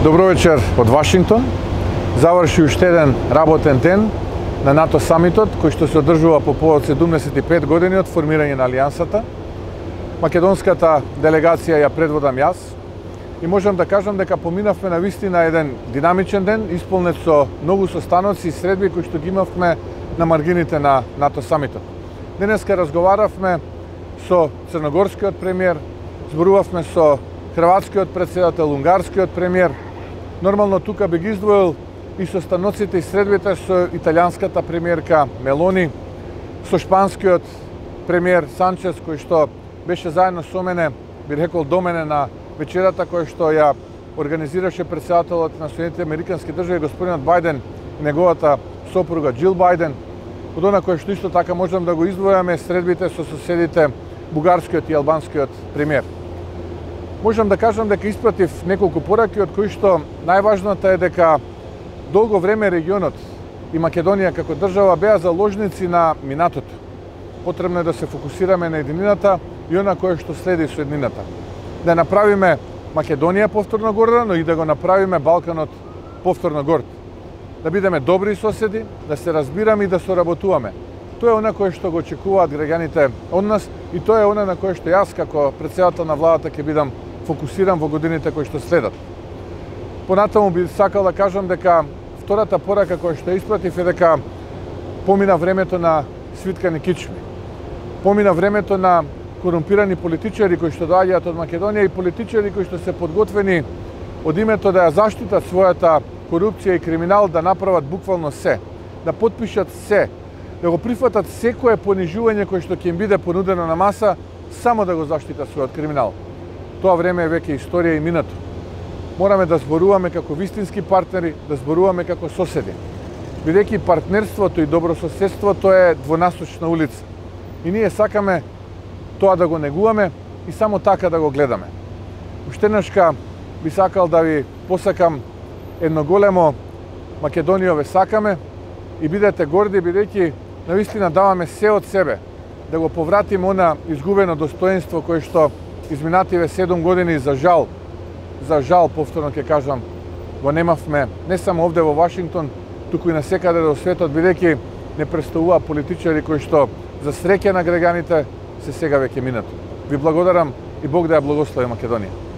Добро вечер од Вашингтон. Заврши уште еден работен ден на НАТО самитот, кој што се одржува по повод 75 години од формирање на Алијансата. Македонската делегација ја предводам јас и можам да кажам дека поминавме на вистина еден динамичен ден, исполнет со многу состаноци и средби кои што ги имавме на маргините на НАТО самитот. Денеска разговаравме со црногорскиот премиер, зборувавме со хрватскиот председател, унгарскиот премиер. Нормално тука би ги издвоил и состаноците и средбите со италијанската премиерка Мелони, со шпанскиот премиер Санчес, кој што беше заедно со мене, би рекол до мене на вечерата која што ја организираше председателот на Соединетите Американски држави господинот Бајден и неговата сопруга Џил Бајден. Од она кој што исто така можам да го издвојаме средбите со соседите бугарскиот и албанскиот премиер. Можам да кажам дека испратив неколку пораки, од кои што најважната е дека долго време регионот и Македонија како држава беа заложници на минатото. Потребно е да се фокусираме на единината и она кое што следи со единината. Да направиме Македонија повторно горда, но и да го направиме Балканот повторно горд. Да бидеме добри соседи, да се разбираме и да соработуваме. Тоа е она кое што го очекуваат граѓаните од нас и тоа е она на кое што јас како председател на владата ќе бидам фокусиран во годините кои што следат. Понатаму би сакал да кажам дека втората порака која што испратив е дека помина времето на свиткани кичми. Помина времето на корумпирани политичари кои што доаѓаат од Македонија и политичари кои што се подготвени од името да ја заштитат својата корупција и криминал да направат буквално се, да потпишат се, да го прифатат секое понижување кое што ќе им биде понудено на маса, само да го заштитат својот криминал. Тоа време е веќе историја и минато. Мораме да зборуваме како вистински партнери, да зборуваме како соседи. Бидејќи партнерството и добрососедството е двонасочна улица. И ние сакаме тоа да го негуваме и само така да го гледаме. Уште еднашка би сакал да ви посакам едно големо Македонија ве сакаме и бидете горди бидејќи навистина даваме се од себе да го повратиме она изгубено достоинство кое што изминативе 7 години за жал повторно ќе кажам, го немавме не само овде во Вашингтон, туку и насекаде во светот, бидејќи не представува политичари кои што за среќа на граѓаните се сега веќе минато. Ви благодарам и Бог да ја благослови Македонија.